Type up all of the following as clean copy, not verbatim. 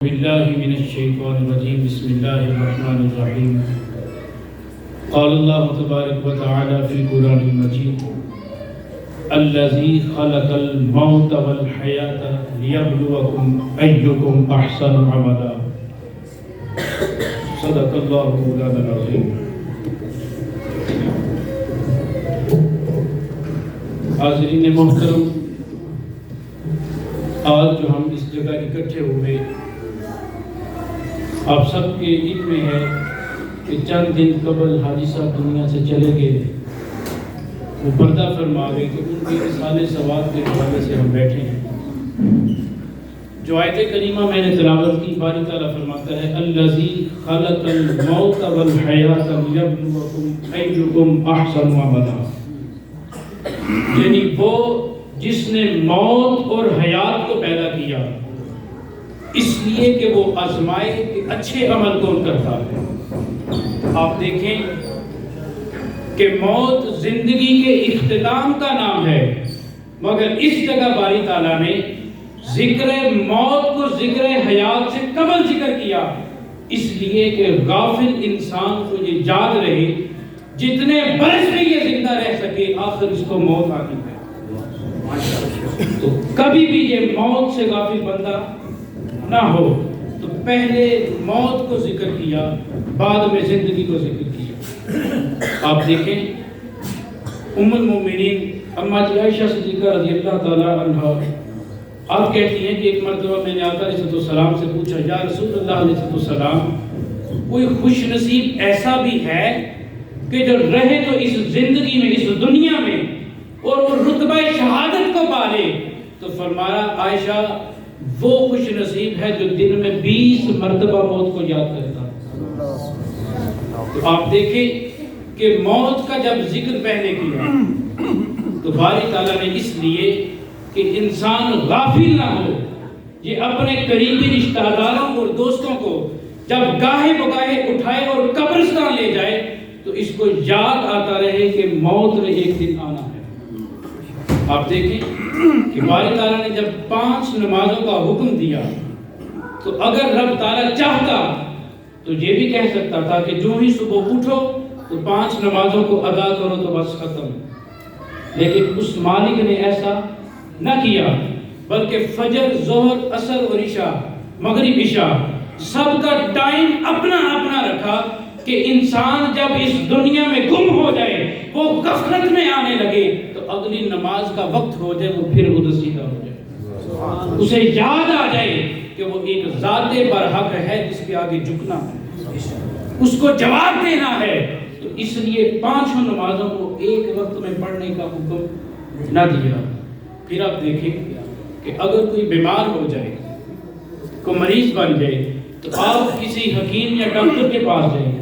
بالله من الشيطان الرجيم بسم الله الرحمن الرحيم قال الله تبارك وتعالى في القرآن المجيد الذي خلق الموت والحياة ليبلوكم أيكم أحسن عملا صدق الله مولانا العظيم. حاضرین محترم، آج جو ہم اس جگہ اکٹھے ہوئے، آپ سب کے علم میں ہے کہ چند دن قبل حاجی صاحب دنیا سے چلے گئے، وہ پردہ فرما گئے کہ ان کے رسالے ثواب کے حوالے سے ہم بیٹھے ہیں۔ جو آیت کریمہ میں نے تلاوت کی، باری تعالیٰ فرماتا ہے الذی خلق الموت والحیات لیبلوکم ایکم احسن عملا، یعنی وہ جس نے موت اور حیات کو پیدا کیا اس لیے کہ وہ آزمائے کہ اچھے عمل کون کرتا ہے۔ آپ دیکھیں کہ موت زندگی کے اختتام کا نام ہے، مگر اس جگہ باری تعالیٰ نے ذکر موت کو ذکر حیات سے قبل ذکر کیا، اس لیے کہ غافل انسان کو یہ یاد رہے جتنے برس میں یہ زندہ رہ سکے آخر اس کو موت آنی ہے۔ تو کبھی بھی یہ موت سے غافل بندہ نہ ہو، تو پہلے موت کو ذکر کیا، بعد میں زندگی کو ذکر کیا۔ آپ دیکھیں ام المومنین اما عائشہ صدیقہ رضی اللہ تعالی عنہ آپ کہتی ہیں کہ ایک مرتبہ میں نے آقا علیہ السلام سے پوچھا، یا رسول اللہ علیہ السلام، کوئی خوش نصیب ایسا بھی ہے کہ جو رہے تو اس زندگی میں، اس دنیا میں، اور وہ رتبہ شہادت کو پالے؟ تو فرمایا عائشہ وہ خوش نصیب ہے جو دن میں 20 مرتبہ موت کو یاد کرتا۔ تو آپ دیکھیں کہ موت کا جب ذکر پہلے کیا تو باری تعالیٰ نے اس لیے کہ انسان غافل نہ ہو، یہ اپنے قریبی رشتہ داروں اور دوستوں کو جب گاہے بگاہے اٹھائے اور قبرستان لے جائے تو اس کو یاد آتا رہے کہ موت نے ایک دن آنا ہے۔ آپ دیکھیں کہ باری تعالیٰ نے جب 5 نمازوں کا حکم دیا تو اگر رب تعالیٰ چاہتا تو یہ بھی کہہ سکتا تھا کہ جو ہی صبح اٹھو تو 5 نمازوں کو ادا کرو تو بس ختم، لیکن اس مالک نے ایسا نہ کیا، بلکہ فجر، ظہر، عصر اور عشاء، مغرب، عشاء سب کا ٹائم اپنا اپنا رکھا کہ انسان جب اس دنیا میں گم ہو جائے، وہ غفلت میں آنے لگے تو اگلی نماز کا وقت ہو جائے وہ پھر ادھر سیدھا ہو جائے، اسے یاد آ جائے کہ وہ ایک ذات برحق ہے جس کے آگے جھکنا ہے، اس کو جواب دینا ہے۔ تو اس لیے 5 نمازوں کو ایک وقت میں پڑھنے کا حکم نہ دیا۔ پھر آپ دیکھیں کہ اگر کوئی بیمار ہو جائے، کوئی مریض بن جائے، تو آپ کسی حکیم یا ڈاکٹر کے پاس جائیں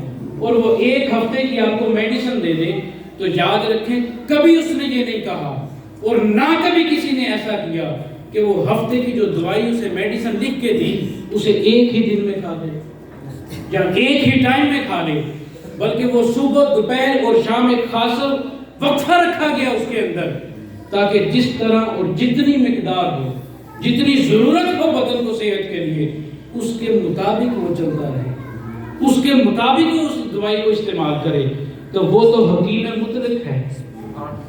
اور وہ 1 ہفتے کی آپ کو میڈیسن دے دے، تو یاد رکھیں کبھی اس نے یہ نہیں کہا اور نہ کبھی کسی نے ایسا کیا کہ وہ ہفتے کی جو دوائی اسے میڈیسن لکھ کے دی اسے ایک ہی دن میں کھا لے یا ایک ہی ٹائم میں کھا لے، بلکہ وہ صبح، دوپہر اور شام ایک خاص وقفہ رکھا گیا اس کے اندر، تاکہ جس طرح اور جتنی مقدار ہو، جتنی ضرورت ہو بدن کو صحت کے لیے، اس کے مطابق وہ چلتا رہے، اس کے مطابق وہ اس دوائی کو استعمال کرے۔ تو وہ تو حکیم مطلق ہے،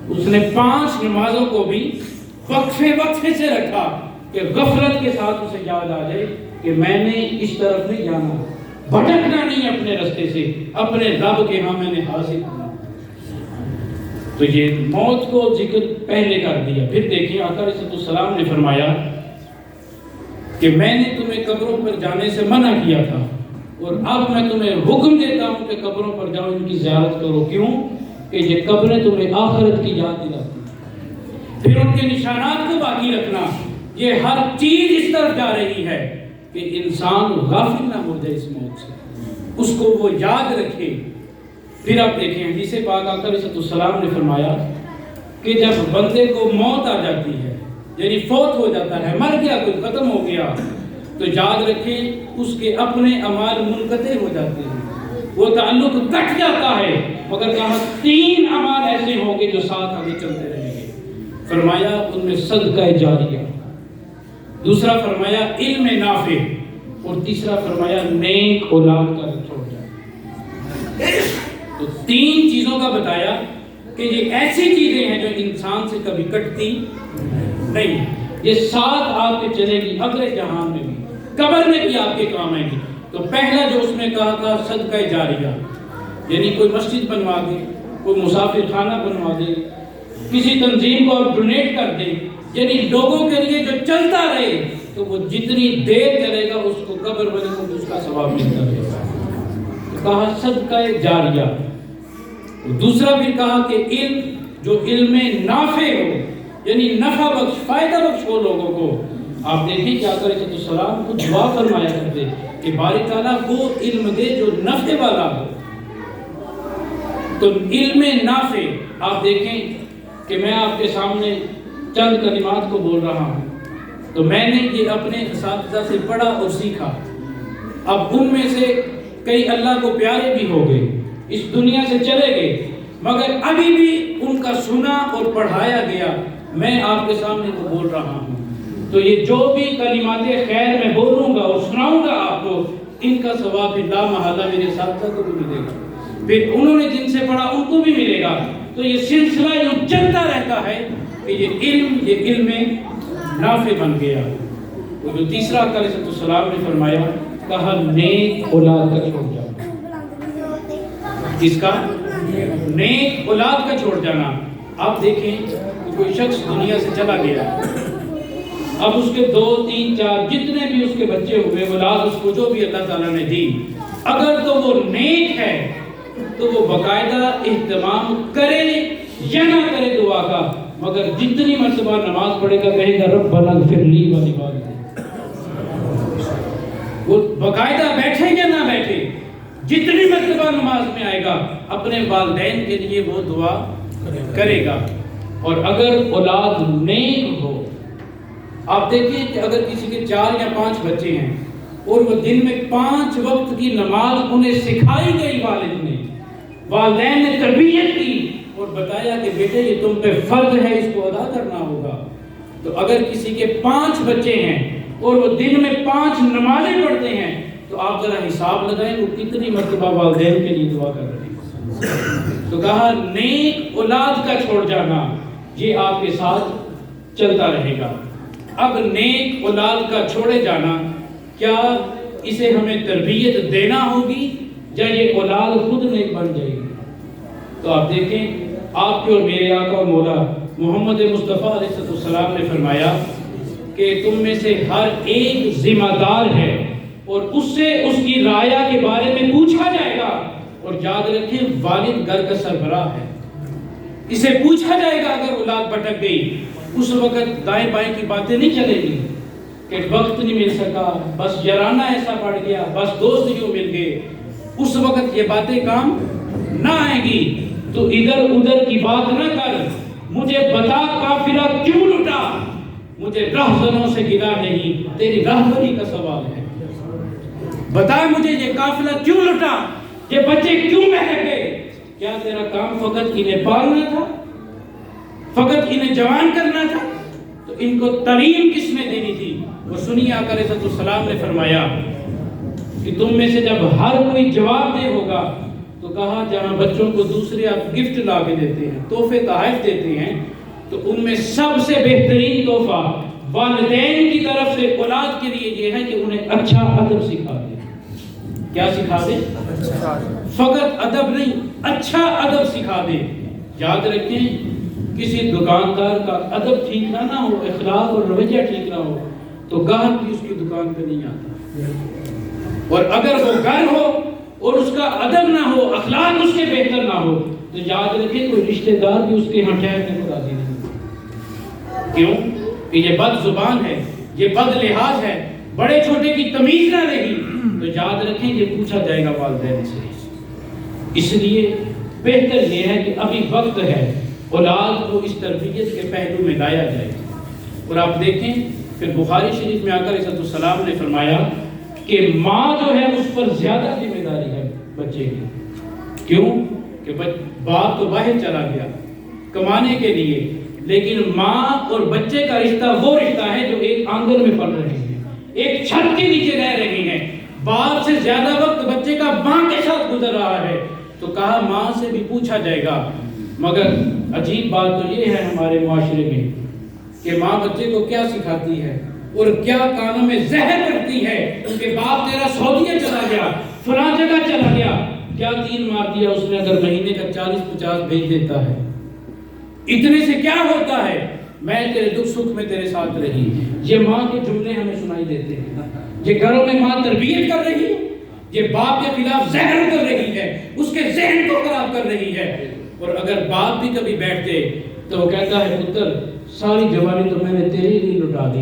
اس نے 5 نمازوں کو بھی وقفے سے رکھا کہ غفلت کے ساتھ اسے یاد آ جائے کہ میں نے اس طرف نہیں جانا، بھٹکنا نہیں اپنے رستے سے، اپنے رب کے ہاں میں نے حاصل کرنا۔ تو یہ موت کو ذکر پہلے کر دیا۔ پھر دیکھیں آقا علیہ السلام نے فرمایا کہ میں نے تمہیں قبروں پر جانے سے منع کیا تھا اور اب میں تمہیں حکم دیتا ہوں کہ قبروں پر جاؤ، ان کی زیارت کرو۔ کیوں؟ کہ یہ قبریں تمہیں آخرت کی یاد دلاتی ہیں۔ پھر ان کے نشانات کو باقی رکھنا، یہ ہر چیز اس طرف جا رہی ہے کہ انسان غافل نہ ہو جائے اس موت سے، اس کو وہ یاد رکھے۔ پھر آپ دیکھیں حدیث پاک آقا علیہ السلام نے فرمایا کہ جب بندے کو موت آ جاتی ہے، یعنی فوت ہو جاتا ہے، مر گیا، کوئی ختم ہو گیا، تو یاد رکھیں اس کے اپنے اعمال منقطع ہو جاتے ہیں، وہ تعلق کٹ جاتا ہے، مگر کہا 3 اعمال ایسے ہوں گے جو ساتھ آگے چلتے رہیں گے۔ فرمایا ان میں صدقہ جاریہ، دوسرا فرمایا علم نافع، اور تیسرا فرمایا نیک اولاد کا چھوڑ جانا۔ تو تین چیزوں کا بتایا کہ یہ ایسی چیزیں ہیں جو انسان سے کبھی کٹتی نہیں، یہ ساتھ آپ کے چلے گی اگلے جہان میں بھی، قبر میں بھی آپ کے کام آئیں گی۔ تو پہلا جو اس میں کہا تھا صدقہ جاریہ، یعنی کوئی مسجد بنوا دے، کوئی مسافر خانہ بنوا دے، کسی تنظیم کو آپ ڈونیٹ کر دیں، یعنی لوگوں کے لیے جو چلتا رہے، تو وہ جتنی دیر چلے گا اس کو قبر بنے گا اس کا ثواب ملتا رہے گا۔ تو کہا صدقہ جاریہ۔ دوسرا بھی کہا کہ علم جو علم نافع ہو، یعنی نفع بخش، فائدہ بخش ہو لوگوں کو۔ آپ دیکھیں کہ آقا علیہ السلام کو دعا فرمایا کرتے کہ باری تعالیٰ وہ علم دے جو نفع والا ہو۔ تو علم نافع، آپ دیکھیں کہ میں آپ کے سامنے چند کلمات کو بول رہا ہوں، تو میں نے یہ اپنے اساتذہ سے پڑھا اور سیکھا۔ اب ان میں سے کئی اللہ کو پیارے بھی ہو گئے، اس دنیا سے چلے گئے، مگر ابھی بھی ان کا سنا اور پڑھایا گیا میں آپ کے سامنے کو بول رہا ہوں۔ تو یہ جو بھی کلمات خیر میں بولوں گا اور سناؤں گا آپ کو، ان کا ثواب لا محالہ میرے اساتذہ کو بھی ملے گا، پھر انہوں نے جن سے پڑھا ان کو بھی ملے گا۔ تو یہ سلسلہ یوں چلتا رہتا ہے کہ یہ علم نافع بن گیا۔ اور جو تیسرا علیہ السلام نے فرمایا، کہا نیک اولاد کا چھوڑ جانا۔ کس کا؟ نیک اولاد کا چھوڑ جانا۔ آپ دیکھیں کہ کوئی شخص دنیا سے چلا گیا، اب اس کے 2 3 4 جتنے بھی اس کے بچے ہوئے، اولاد اس کو جو بھی اللہ تعالیٰ نے دی، اگر تو وہ نیک ہے تو وہ باقاعدہ اہتمام کرے یا نہ کرے دعا کا، مگر جتنی مرتبہ نماز پڑھے گا کہے گا ربنا اغفر لی ولوالدی۔ وہ باقاعدہ بیٹھے یا نہ بیٹھے، جتنی مرتبہ نماز میں آئے گا اپنے والدین کے لیے وہ دعا کرے گا۔ اور اگر اولاد نیک ہو، آپ دیکھیں کہ اگر کسی کے 4 یا 5 بچے ہیں اور وہ دن میں 5 وقت کی نماز انہیں سکھائی گئی، والدین نے تربیت کی اور بتایا کہ بیٹے یہ تم پہ فرض ہے، اس کو ادا کرنا ہوگا، تو اگر کسی کے 5 بچے ہیں اور وہ دن میں 5 نمازیں پڑھتے ہیں تو آپ ذرا حساب لگائیں وہ کتنی مرتبہ والدین کے لیے دعا کر رہے ہیں۔ تو کہا نیک اولاد کا چھوڑ جانا یہ آپ کے ساتھ چلتا رہے گا۔ اب نیک اولاد کا چھوڑے جانا، کیا اسے ہمیں تربیت دینا ہوگی یا یہ اولاد خود نیک بن جائے گی؟ تو آپ دیکھیں آپ کے اور میرے آقا و مولا محمد مصطفیٰ علیہ السلام نے فرمایا کہ تم میں سے ہر ایک ذمہ دار ہے اور اس سے اس کی رعایا کے بارے میں پوچھا جائے گا۔ اور یاد رکھیں والد گھر کا سربراہ ہے، اسے پوچھا جائے گا اگر اولاد بھٹک گئی۔ اس وقت دائیں بائیں کی باتیں نہیں چلے گی کہ وقت نہیں مل سکا، بس یارانہ ایسا پڑ گیا، بس دوست یوں مل گئے، اس وقت یہ باتیں کام نہ آئیں گی۔ تو ادھر ادھر کی بات نہ کر، مجھے بتا قافلہ کیوں لٹا، مجھے رہزنوں سے گلا نہیں، تیری رہبری کا سوال ہے۔ بتا مجھے یہ قافلہ کیوں لٹا، یہ بچے کیوں بہک گئے؟ کیا تیرا کام فقط انہیں پالنا تھا، فقط انہیں جوان کرنا تھا؟ تو ان کو تعلیم کس نے دینی تھی؟ وہ سنیے آقا علیہ السلام نے فرمایا کہ تم میں سے جب ہر کوئی جواب دے ہوگا تو کہا جہاں بچوں کو دوسرے آپ گفٹ لا کے دیتے ہیں، تحفے تحائف دیتے ہیں، تو ان میں سب سے بہترین تحفہ والدین کی طرف سے اولاد کے لیے یہ ہے کہ انہیں اچھا ادب سکھا دے۔ کیا سکھا دے؟ فقط ادب نہیں، اچھا ادب سکھا دے۔ یاد رکھیں کسی دکاندار کا ادب ٹھیک نہ ہو، اخلاق اور رویہ ٹھیک نہ ہو تو گاہک بھی اس کی دکان پہ نہیں آتا۔ اور اگر وہ گھر ہو اور اس کا ادب نہ ہو، اخلاق اس کے بہتر نہ ہو، تو یاد رکھیں کوئی رشتہ دار بھی اس کے ہاں ٹھہرنے کو راضی نہیں۔ کیوں؟ کہ یہ بد زبان ہے، یہ بد لحاظ ہے، بڑے چھوٹے کی تمیز نہ رہی، تو یاد رکھیں یہ پوچھا جائے گا والدین سے۔ اس لیے بہتر یہ ہے کہ ابھی وقت ہے اولاد کو اس تربیت کے پہلو میں لایا جائے۔ اور آپ دیکھیں پھر بخاری شریف میں آقا علیہ السلام نے فرمایا کہ ماں جو ہے اس پر زیادہ ذمہ داری ہے بچے کی۔ کیوں؟ کہ باپ تو باہر چلا گیا کمانے کے لیے، لیکن ماں اور بچے کا رشتہ وہ رشتہ ہے جو ایک آنگن میں پل رہے ہیں، ایک چھت کے نیچے رہ رہی ہیں، باپ سے زیادہ وقت بچے کا ماں کے ساتھ گزر رہا ہے، تو کہا ماں سے بھی پوچھا جائے گا۔ مگر عجیب بات تو یہ ہے ہمارے معاشرے میں کہ ماں بچے کو کیا سکھاتی ہے اور کیا کانوں میں زہر کرتی ہے کہ باپ تیرا سعودیہ چلا گیا، فلاں جگہ چلا گیا، کیا تین مار دیا اس نے اگر مہینے کا 40-50 بھیج دیتا ہے، اتنے سے کیا ہوتا ہے، میں تیرے دکھ سکھ میں تیرے ساتھ رہی۔ یہ ماں کے جملے ہمیں سنائی دیتے ہیں، یہ گھروں میں ماں تربیت کر رہی ہے، یہ باپ کے خلاف زہر کر رہی ہے، اس کے ذہن کو خراب کر رہی ہے۔ اور اگر باپ بھی کبھی بیٹھتے تو وہ کہتا ہے پتر ساری جوانی تو میں نے تیرے لیے لٹا دی،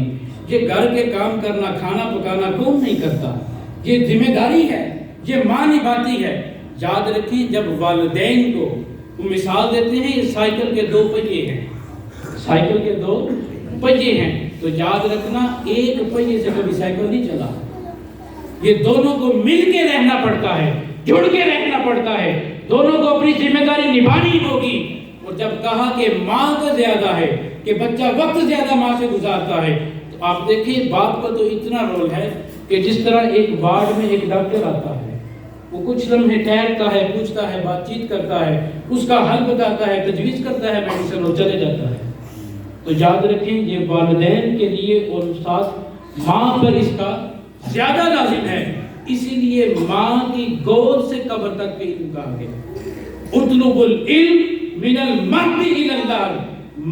یہ گھر کے کام کرنا کھانا پکانا کون نہیں کرتا، یہ ذمہ داری ہے، یہ ماں نبھاتی ہے۔ یاد رکھیے جب والدین کو وہ مثال دیتے ہیں یہ سائیکل کے 2 پہیے ہیں، سائیکل کے 2 پہیے ہیں، تو یاد رکھنا ایک پہیے سے کبھی سائیکل نہیں چلا، یہ دونوں کو مل کے رہنا پڑتا ہے، جڑ کے رہنا پڑتا ہے، دونوں کو اپنی ذمہ داری نبھانی ہوگی۔ اور جب کہا کہ ماں کا زیادہ ہے کہ بچہ وقت زیادہ ماں سے گزارتا ہے، تو آپ دیکھیں باپ کا تو اتنا رول ہے کہ جس طرح ایک وارڈ میں ایک ڈاکٹر آتا ہے، وہ کچھ لمحے ٹھہرتا ہے، پوچھتا ہے، بات چیت کرتا ہے، اس کا حل بتاتا ہے، تجویز کرتا ہے میڈیسن اور چلے جاتا ہے۔ تو یاد رکھیں یہ والدین کے لیے اور ساتھ ماں پر اس کا زیادہ لازم ہے، اسی لیے ماں کی گود سے قبر تک کے علم کہا گیا، اطلب العلم من المہد الی اللحد،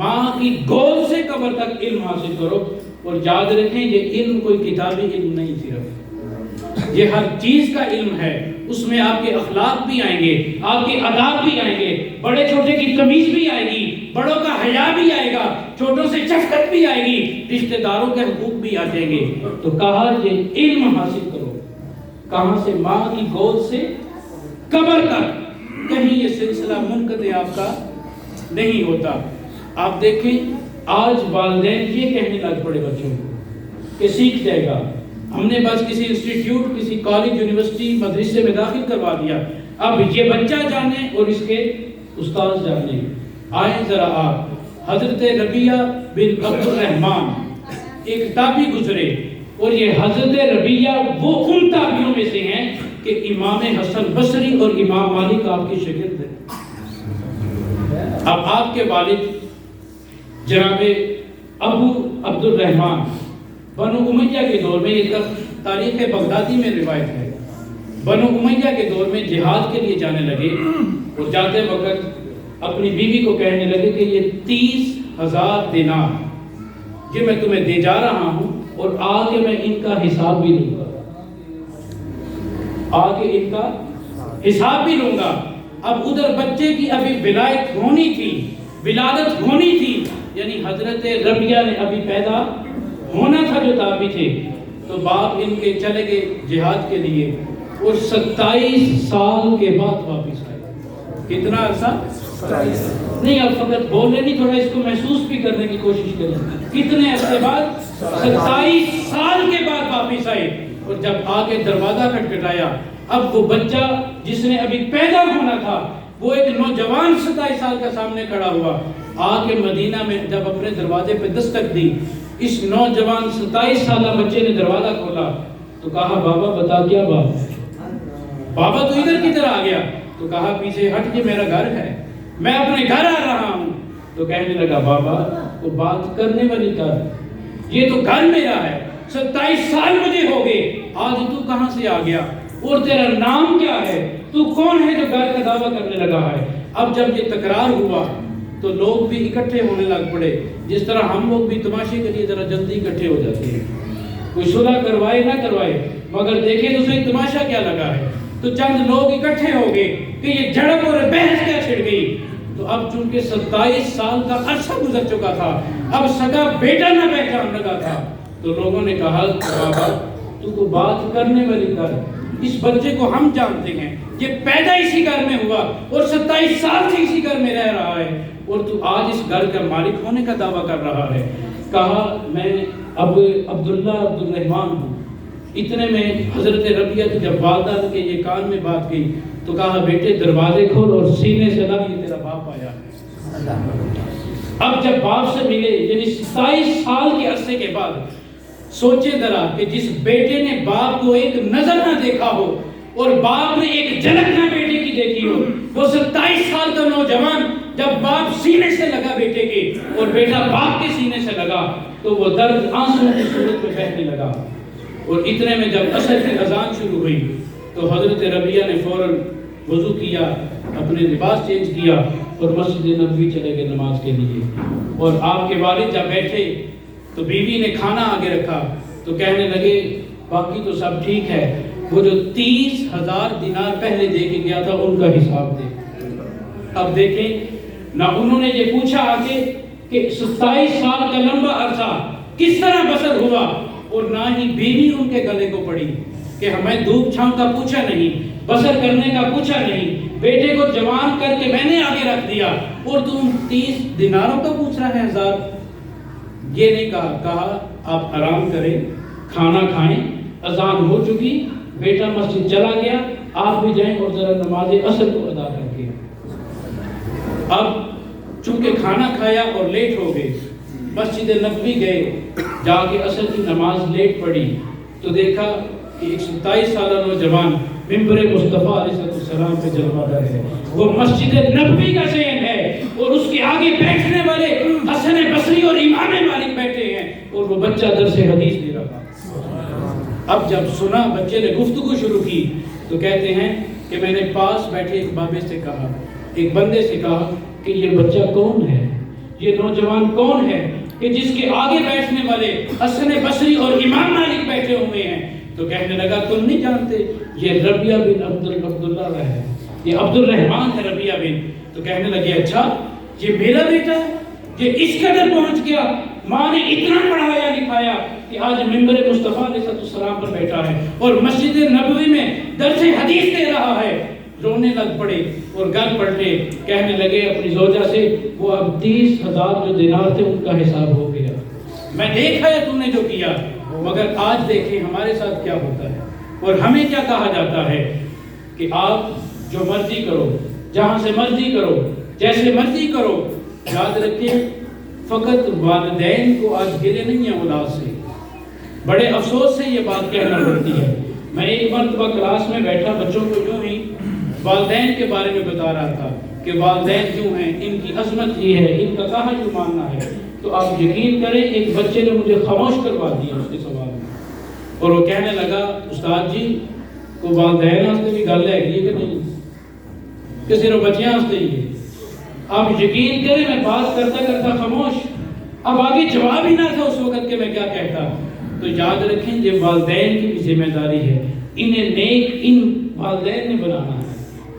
ماں کی گود سے قبر تک علم حاصل کرو۔ اور یاد رکھیں یہ علم کوئی کتابی علم نہیں، صرف یہ ہر چیز کا علم ہے، اس میں آپ کے اخلاق بھی آئیں گے، آپ کے آداب بھی آئیں گے، بڑے چھوٹے کی تمیز بھی آئے گی، بڑوں کا حیا بھی آئے گا، چھوٹوں سے شفقت بھی آئے گی، رشتہ داروں کے حقوق بھی آ جائیں گے۔ تو کہا یہ علم حاصل کرو، کہاں سے؟ ماں کی گود سے قبر تک، کہیں یہ سلسلہ منقطع آپ کا نہیں ہوتا۔ آپ دیکھیں آج والدین یہ کہنے لگ پڑے بچوں کو کہ سیکھ جائے گا، ہم نے بس کسی انسٹیٹیوٹ، کسی کالج، یونیورسٹی، مدرسے میں داخل کروا دیا، اب یہ بچہ جانے اور اس کے استاد جانے۔ آئیں ذرا آپ حضرت ربیہ بن عبد الرحمن ایک تابعی گزرے، اور یہ حضرت ربیہ وہ ان تابعیوں میں سے ہیں کہ امام حسن بصری اور امام مالک آپ کے شاگرد ہیں۔ اب آپ کے والد جناب ابو عبد الرحمن بنو امیہ کے دور میں، یہ تاریخ بغدادی میں روایت ہے، بنو امیہ کے دور میں جہاد کے لیے جانے لگے، اور جاتے وقت اپنی بیوی کو کہنے لگے کہ یہ 30,000 دینار یہ میں تمہیں دے جا رہا ہوں، اور آگے میں ان کا حساب بھی لوں گا، آگے ان کا حساب بھی لوں گا۔ اب ادھر بچے کی ابھی ولایت ہونی تھی، ولادت ہونی تھی، یعنی حضرت ربیہ نے ابھی پیدا ہونا تھا جو تابعی تھے، تو باپ ان کے چلے گئے جہاد کے لیے، اور 27 سال کے بعد واپس آئے۔ کتنا عرصہ؟ 27 نہیں، اب فقط بولنے نہیں، تھوڑا اس کو محسوس بھی کرنے کی کوشش کریں، کتنے عرصے بعد؟ 27 سال کے بعد واپس آئے۔ اور جب آگے دروازہ کھٹکھٹایا، اب وہ بچہ جس نے ابھی پیدا ہونا تھا، وہ ایک نوجوان 27 سال کا سامنے کھڑا ہوا، آ کے مدینہ میں جب اپنے دروازے پہ دستک دی، اس نوجوان 27 سالہ بچے نے دروازہ کھولا تو کہا بابا بتا کیا بات ہے؟ بابا تو ادھر کدھر آ گیا؟ تو کہا پیچھے ہٹ کے میرا گھر ہے، میں اپنے گھر آ رہا ہوں۔ تو کہنے لگا بابا تو بات کرنے والی کر، یہ تو گھر میرا ہے، 27 سال مجھے ہو گئے، آج تو کہاں سے آ گیا اور تیرا نام کیا ہے؟ تو کون ہے جو گھر کا دعویٰ کرنے لگا ہے؟ اب جب یہ تکرار ہوا تو لوگ بھی اکٹھے ہونے لگ پڑے، جس طرح ہم لوگ بھی تماشے کے لیے ذرا جلدی اکٹھے ہو جاتے ہیں، کوئی صلح کروائے نہ کروائے مگر دیکھیں دوسرے تماشا کیا لگا ہے، تو چند لوگ اکٹھے ہو گئے کہ یہ جھڑپ اور بحث کیا چھڑ گئی۔ تو اب چونکہ 27 سال کا عرصہ گزر چکا تھا، اب سگا بیٹا نہ پہچان لگا تھا، تو لوگوں نے کہا بابا تو کو بات کرنے والی کر، اس بچے کو ہم جانتے ہیں، یہ پیدا اسی گھر میں ہوا اور 27 سال سے اسی گھر میں رہ رہا ہے، اور تو آج اس گھر کا مالک ہونے کا دعویٰ کر رہا ہے۔ کہا میں اب عبداللہ عبد الرحمن ہوں۔ اتنے میں حضرت ربیہ کی جب والدہ کے یہ کان میں بات گئی تو کہا بیٹے دروازے کھول اور سینے سے لگ، یہ تیرا باپ آیا ہے۔ اب جب باپ سے ملے، یعنی 27 سال کے عرصے کے بعد سوچے ذرا کہ جس بیٹے نے باپ کو ایک نظر نہ دیکھا ہو اور باپ نے ایک جھلک نہ بیٹے کی دیکھی ہو، وہ 27 سال کا نوجوان جب باپ سینے سے لگا بیٹے کے اور بیٹا باپ کے سینے سے لگا تو وہ درد آنسوں کی صورت میں بہنے لگا۔ اور اتنے میں جب عصر کی اذان شروع ہوئی تو حضرت ربیہ نے فوراً وضو کیا، اپنے لباس چینج کیا اور مسجد نبوی چلے گئے نماز کے لیے۔ اور آپ کے والد جب بیٹھے تو بیوی نے کھانا آگے رکھا تو کہنے لگے باقی تو سب ٹھیک ہے، وہ جو 30,000 دینار پہلے دے کے گیا تھا ان کا حساب دے۔ اب دیکھیں نہ انہوں نے یہ پوچھا آگے کہ 27 سال کا لمبا عرصہ کس طرح بسر ہوا، اور نہ ہی بیوی ان کے گلے کو پڑی کہ ہمیں دھوپ چھاؤں کا پوچھا نہیں، بسر کرنے کا پوچھا نہیں، بیٹے کو جوان کر کے میں نے آگے رکھ دیا اور تم 30 دیناروں کا پوچھ رہا ہے 1000۔ یہ نہیں کہا آپ آرام کریں، کھانا کھائیں، اذان ہو چکی، بیٹا مسجد چلا گیا، آپ بھی جائیں اور ذرا نماز عصر کو ادا کر کے۔ اب چونکہ کھانا کھایا اور لیٹ ہو گئے، مسجد نبوی گئے، جا کے عصر کی نماز لیٹ پڑی تو دیکھا کہ ایک 27 سالہ نوجوان ممبر مصطفیٰ علیہ السلام پہ جلوہ گر ہے، وہ مسجد نبوی کا شہن ہے اور اس کے آگے بیٹھنے والے حسن بصری اور امام مالک بیٹھے ہیں اور وہ بچہ درس حدیث دے رہا۔ اب جب سنا بچے نے گفتگو شروع کی تو کہتے ہیں کہ میں نے پاس بیٹھے ایک بابے سے کہا، ایک بندے سے کہا کہ یہ بچہ کون ہے، یہ نوجوان کون ہے کہ جس کے آگے بیٹھنے والے حسن بصری اور امام مالک بیٹھے ہوئے ہیں؟ تو کہنے لگا تم نہیں جانتے، یہ ربیہ بن عبداللہ ہے، یہ عبد الرحمن ہے ربیہ بن۔ تو کہنے لگے اچھا یہ میرا بیٹا ہے، یہ اس قدر پہنچ گیا، ماں نے اتنا پڑھایا لکھایا کہ آج ممبر مصطفیٰ علیہ السلام پر بیٹھا ہے اور مسجد نبوی میں درس حدیث دے رہا ہے۔ رونے لگ پڑے اور گھر پلٹے، کہنے لگے اپنی زوجہ سے وہ اب 30,000 جو دینار تھے ان کا حساب ہو گیا، میں دیکھا ہے تم نے جو کیا، مگر آج دیکھیں ہمارے ساتھ کیا ہوتا ہے اور ہمیں کیا کہا جاتا ہے کہ آپ جو مرضی کرو، جہاں سے مرضی کرو، جیسے مرضی کرو۔ یاد رکھیں فقط والدین کو آج گلے نہیں ہیں اولاد سے، بڑے افسوس سے یہ بات کہنا پڑتی ہے۔ میں ایک مرتبہ کلاس میں بیٹھا، بچوں کو یوں ہی والدین کے بارے میں بتا رہا تھا کہ والدین کیوں ہیں، ان کی عظمت یہ ہے، ان کا کہاں کیوں ماننا ہے۔ تو آپ یقین کریں ایک بچے نے مجھے خاموش کروا دیا اس کے سوال میں، اور وہ کہنے لگا استاد جی کو والدین واسطے بھی گل ہے کہ نہیں کہ صرف بچیاں واسطے ہی ہے۔ آپ یقین کریں میں بات کرتا کرتا خاموش، اب آگے جواب ہی نہ تھا اس وقت کہ میں کیا کہتا۔ تو یاد رکھیں یہ والدین کی بھی ذمہ داری ہے، انہیں نیک ان والدین نے بنانا ہے،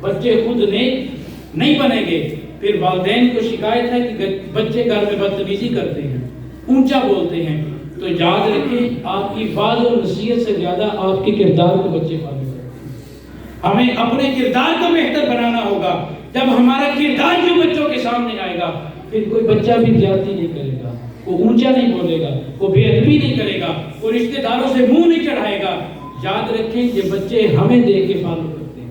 بچے خود نیک نہیں بنیں گے۔ پھر والدین کو شکایت ہے کہ بچے گھر میں بدتمیزی کرتے ہیں، اونچا بولتے ہیں، تو یاد رکھیں آپ کی بات اور نصیحت سے زیادہ آپ کے کردار کو بچے فالو کرتے ہیں۔ ہمیں اپنے کردار کو بہتر بنانا ہوگا۔ جب ہمارا کردار جو بچوں کے سامنے آئے گا پھر کوئی بچہ بھی زیادتی نہیں کرے گا، وہ اونچا نہیں بولے گا، وہ بے ادبی نہیں کرے گا، وہ رشتہ داروں سے منہ نہیں چڑھائے گا۔ یاد رکھیں یہ بچے ہمیں دیکھ کے فالو کرتے ہیں،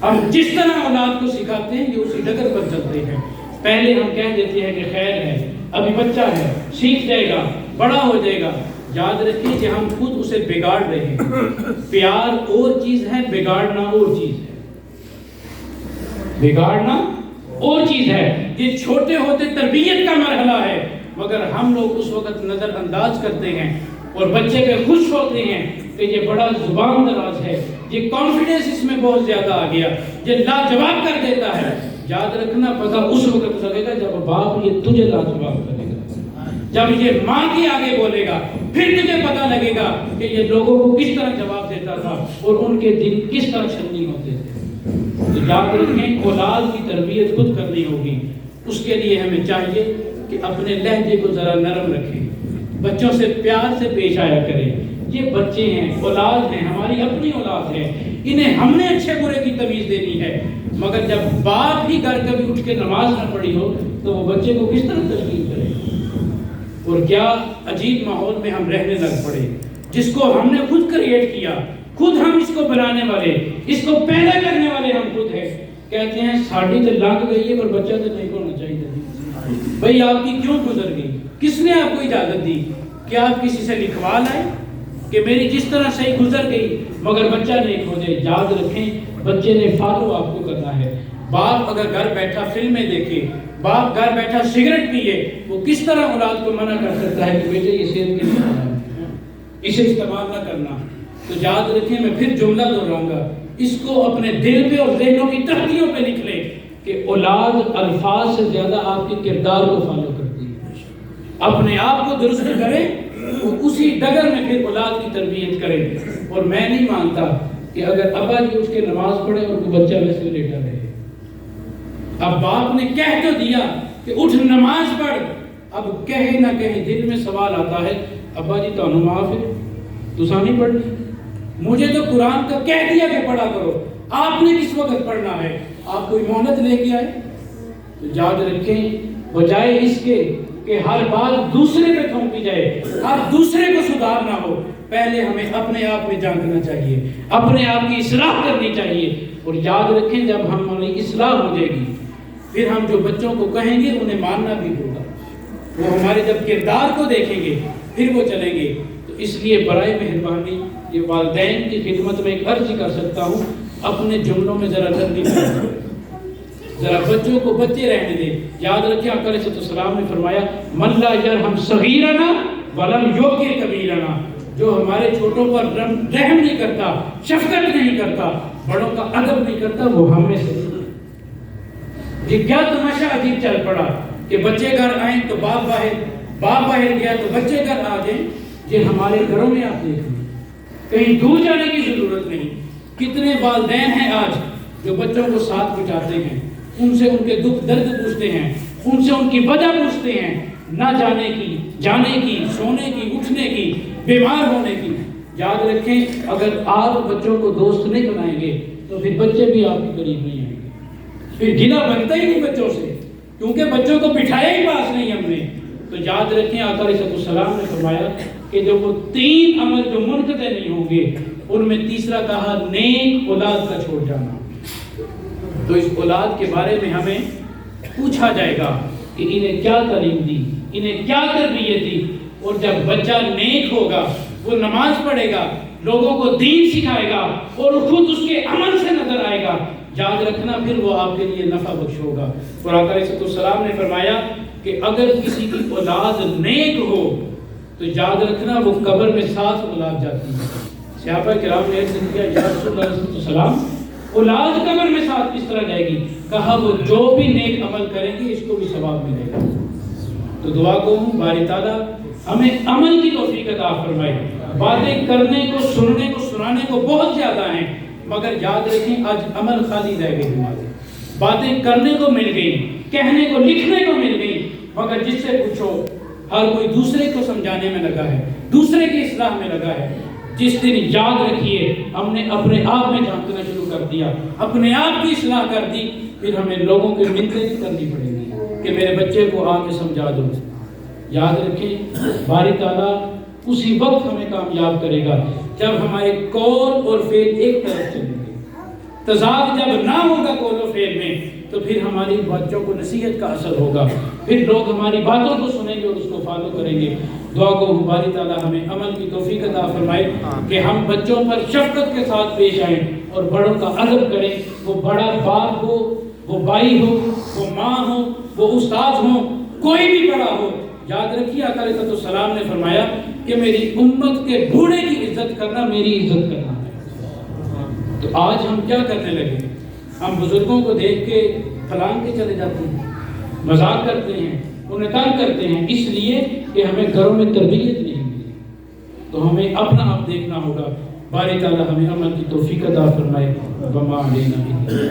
ہم جس طرح اولاد کو سکھاتے ہیں یہ اسی ڈگر پر چلتے ہیں۔ پہلے ہم کہہ دیتے ہیں کہ خیر ہے، ابھی بچہ ہے، سیکھ جائے گا، بڑا ہو جائے گا۔ یاد رکھیں کہ ہم خود اسے بگاڑ رہے ہیں۔ پیار اور چیز ہے، بگاڑنا اور چیز ہے، بگاڑنا اور چیز ہے۔ یہ چھوٹے ہوتے تربیت کا مرحلہ ہے، مگر ہم لوگ اس وقت نظر انداز کرتے ہیں اور بچے پہ خوش ہوتے ہیں کہ یہ بڑا زبان دراز ہے، یہ کانفیڈنس اس میں بہت زیادہ آ گیا، یہ لاجواب کر دیتا ہے۔ یاد رکھنا پتہ اس وقت لگے گا جب باپ یہ تجھے لاجواب کرے گا، جب یہ ماں کے آگے بولے گا، پھر تجھے پتہ لگے گا کہ یہ لوگوں کو کس طرح جواب دیتا تھا اور ان کے دل کس طرح چھلنی ہوتے تھے۔ تو یاد رکھیں اولاد کی تربیت خود کرنی ہوگی، اس کے لیے ہمیں چاہیے کہ اپنے لہجے کو ذرا نرم رکھیں، بچوں سے پیار سے پیش آیا کریں۔ یہ بچے ہیں، اولاد ہیں، ہماری اپنی اولاد ہے، انہیں ہم نے اچھے برے کی تمیز دینی ہے، مگر جب باپ ہی گھر کبھی اٹھ کے نماز نہ پڑھی ہو تو وہ بچے کو کس طرح تسلیم کرے؟ اور کیا عجیب ماحول میں ہم رہنے لگ پڑے جس کو ہم نے خود کریٹ کیا، خود ہم اس کو بنانے والے، اس کو پیدا کرنے والے ہم خود ہیں۔ کہتے ہیں ساڑھی تو لگ گئی ہے پر بچہ تو نہیں ہونا چاہیے۔ بھئی آپ کی کیوں گزر گئی؟ کس نے آپ کو اجازت دی؟ کیا آپ کسی سے لکھوا لائیں کہ میری جس طرح صحیح گزر گئی مگر بچہ نیک ہو جائے؟ یاد رکھیں بچے نے فالو آپ کو کرنا ہے۔ باپ اگر گھر بیٹھا فلمیں دیکھے، باپ گھر بیٹھا سگریٹ پیے، وہ کس طرح اولاد کو منع کر سکتا ہے کہ بیٹے یہ صحت کے لیے خراب ہے، اسے استعمال نہ کرنا؟ تو یاد رکھیں، میں پھر جملہ دہراؤں گا، اس کو اپنے دل پہ اور ذہنوں کی تختیوں پہ لکھ لیں کہ اولاد الفاظ سے زیادہ آپ کے کردار کو فالو کرتی ہے۔ اپنے آپ کو درست کریں، وہ اسی ڈگر میں پھر اولاد کی تربیت کریں۔ اور میں نہیں مانتا کہ اگر ابا جی اٹھ کے نماز پڑھے اور کوئی بچہ ویسے لیٹا رہے، اب باپ نے کہہ تو دیا کہ اٹھ نماز پڑھ، اب کہے نہ کہے دل میں سوال آتا ہے، ابا جی تو معاف ہے، تسا نہیں پڑھنی، مجھے تو قرآن کا کہہ دیا کہ پڑھا کرو، آپ نے کس وقت پڑھنا ہے؟ آپ کوئی مہلت لے کے آئے؟ تو یاد رکھیں، بجائے اس کے کہ ہر بات دوسرے پہ تھوپی جائے، ہر دوسرے کو سدھارنا ہو، پہلے ہمیں اپنے آپ میں جاننا چاہیے، اپنے آپ کی اصلاح کرنی چاہیے۔ اور یاد رکھیں جب ہماری اصلاح ہو جائے گی، پھر ہم جو بچوں کو کہیں گے انہیں ماننا بھی ہوگا، وہ ہمارے جب کردار کو دیکھیں گے پھر وہ چلیں گے۔ تو اس لیے برائے مہربانی یہ والدین کی خدمت میں ایک عرض کر سکتا ہوں، اپنے جملوں میں ذرا جلدی کریں، ذرا بچوں کو بچے رہنے دیں۔ یاد رکھیں آقا علیہ السلام نے فرمایا، من لا یرحم صغیرنا ولم یوقر کبیرنا، جو ہمارے چھوٹوں پر رحم نہیں کرتا، شفقت نہیں کرتا، بڑوں کا ادب نہیں کرتا، وہ ہم میں سے۔ یہ کیا تماشا عجیب چل پڑا کہ بچے گھر آئیں تو باپ باہر گیا تو بچے گھر آ جائیں۔ یہ ہمارے گھروں میں آپ دیکھ لیں، کہیں دور جانے کی ضرورت نہیں۔ کتنے والدین ہیں آج جو بچوں کو ساتھ بٹھاتے ہیں، ان سے ان کے دکھ درد پوچھتے ہیں، ان سے ان کی وجہ پوچھتے ہیں، نہ جانے کی، جانے کی، سونے کی، اٹھنے کی، بیمار ہونے کی۔ یاد رکھیں اگر آپ بچوں کو دوست نہیں بنائیں گے تو پھر بچے بھی آپ کے قریب نہیں آئیں گے، پھر گلا بنتا ہی نہیں بچوں سے، کیونکہ بچوں کو بٹھایا ہی پاس نہیں ہم نے۔ تو یاد رکھیں آقا علیہ السلام نے فرمایا کہ جو وہ 3 عمل جو منقطع نہیں ہوں گے، ان میں تیسرا کہا نیک اولاد کا چھوڑ جانا۔ تو اس اولاد کے بارے میں ہمیں پوچھا جائے گا کہ انہیں کیا تعلیم دی، انہیں کیا تربیت دی، اور جب بچہ نیک ہوگا، وہ نماز پڑھے گا، لوگوں کو دین سکھائے گا اور خود اس کے عمل سے نظر آئے گا، یاد رکھنا پھر وہ آپ کے لیے نفع بخش ہوگا۔ اور آقا علیہ السلام نے فرمایا کہ اگر کسی کی اولاد نیک ہو تو یاد رکھنا وہ قبر میں 7 اولاد جاتی ہے۔ صحابہ کرام نے عرض کیا، یا رسول اللہ صلی اللہ علیہ وسلم اولاد قبر میں 7 کس طرح جائے گی؟ کہا وہ جو بھی نیک عمل کریں گے اس کو بھی ثواب ملے گا۔ تو دعا کو باری تعالیٰ ہمیں عمل کی توفیق عطا فرمائے۔ باتیں کرنے کو، سننے کو، سنانے کو بہت زیادہ ہیں، مگر یاد رکھیں آج عمل خالی رہ گئی ہمارے۔ باتیں کرنے کو مل گئی، کہنے کو، لکھنے کو مل گئی، مگر جس سے پوچھو ہر کوئی دوسرے کو سمجھانے میں لگا ہے، دوسرے کی اصلاح میں لگا ہے۔ جس دن یاد رکھیے ہم نے اپنے آپ میں جھانکنا شروع کر دیا، اپنے آپ کی اصلاح کر دی، پھر ہمیں لوگوں کی منتیں کرنی پڑیں گی کہ میرے بچے کو آ کے سمجھا دو۔ یاد رکھیں باری تعالیٰ اسی وقت ہمیں کامیاب کرے گا جب ہمارے قول اور فعل ایک طرف چلیں گے۔ تضاد جب نہ ہوگا قول و فعل میں تو پھر ہماری بچوں کو نصیحت کا اثر ہوگا، پھر لوگ ہماری باتوں کو سنیں گے اور اس کو فالو کریں گے۔ دعا کو باری تعالیٰ ہمیں عمل کی توفیق عطا فرمائے کہ ہم بچوں پر شفقت کے ساتھ پیش آئیں اور بڑوں کا ادب کریں، وہ بڑا باپ ہو، وہ بھائی ہو، وہ ماں ہو، وہ استاد ہو، کوئی بھی بڑا ہو۔ یاد رکھیے آقا علیہ السلام نے فرمایا کہ میری امت کے بوڑھے کی عزت کرنا میری عزت کرنا ہے۔ تو آج ہم کیا کرنے لگے؟ ہم بزرگوں کو دیکھ کے پھلانگ کے چلے جاتے ہیں، مذاق کرتے ہیں، انہیں تنگ کرتے ہیں، اس لیے کہ ہمیں گھروں میں تربیت نہیں ملی۔ تو ہمیں اپنا آپ دیکھنا ہوگا۔ باری تعالیٰ ہمیں عمل کی توفیق عطا فرمائے۔ وما علینا الا